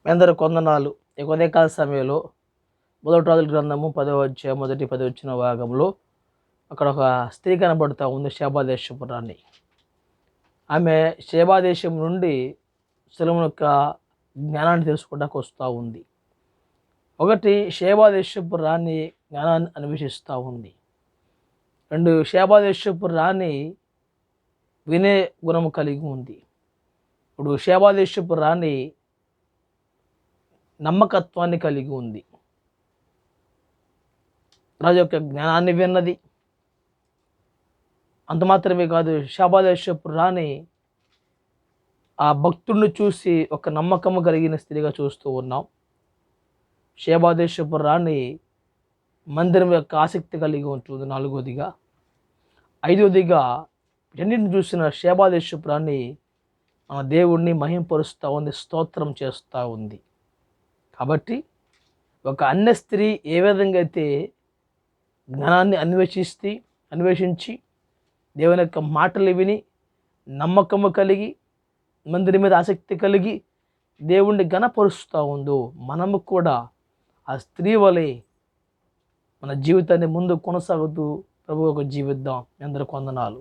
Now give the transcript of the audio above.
మీ అందరూ కొందనాలు. ఈ ఉదయకాల సమయంలో మొదటి రాజుల గ్రంథము 10వ అధ్యాయం మొదటి 10 వచ్చిన భాగంలో అక్కడ ఒక స్త్రీ కనబడుతూ ఉంది, షేబాదేశపు రాణి. ఆమె షేబాదేశం నుండి సొలొమోను యొక్క జ్ఞానాన్ని తెలుసుకోవడానికి వస్తూ ఉంది. ఒకటి, షేబాదేశపు రాణి జ్ఞానాన్ని అన్వేషిస్తూ ఉంది. రెండు, షేబాదేశపు రాణి వినే గుణము కలిగి ఉంది. ఇప్పుడు షేబాదేశపు రాణి నమ్మకత్వాన్ని కలిగి ఉంది. రాజు యొక్క జ్ఞానాన్ని విన్నది. అంత మాత్రమే కాదు, షేబాదేశపు రాణి ఆ భక్తుడిని చూసి ఒక నమ్మకము కలిగిన స్త్రీగా చూస్తూ ఉన్నాం. షేబాదేశపు రాణి మందిరం యొక్క ఆసక్తి కలిగి ఉంటుంది. 4వదిగా. 5వదిగా, రెండింటిని చూసిన షేబాదేశపు రాణి మన దేవుణ్ణి మహింపరుస్తూ ఉంది, స్తోత్రం చేస్తూ ఉంది. కాబట్టి ఒక అన్య స్త్రీ ఏ విధంగా అయితే జ్ఞానాన్ని అన్వేషించి దేవుని యొక్క మాటలు విని నమ్మకము కలిగి మందిరం మీద ఆసక్తి కలిగి దేవుణ్ణి ఘనపరుస్తూ ఉందో, మనము కూడా ఆ స్త్రీ వలె మన జీవితాన్ని ముందు కొనసాగుతూ ప్రభువుకు జీవిద్దాం. అందరూ కొందనాలు.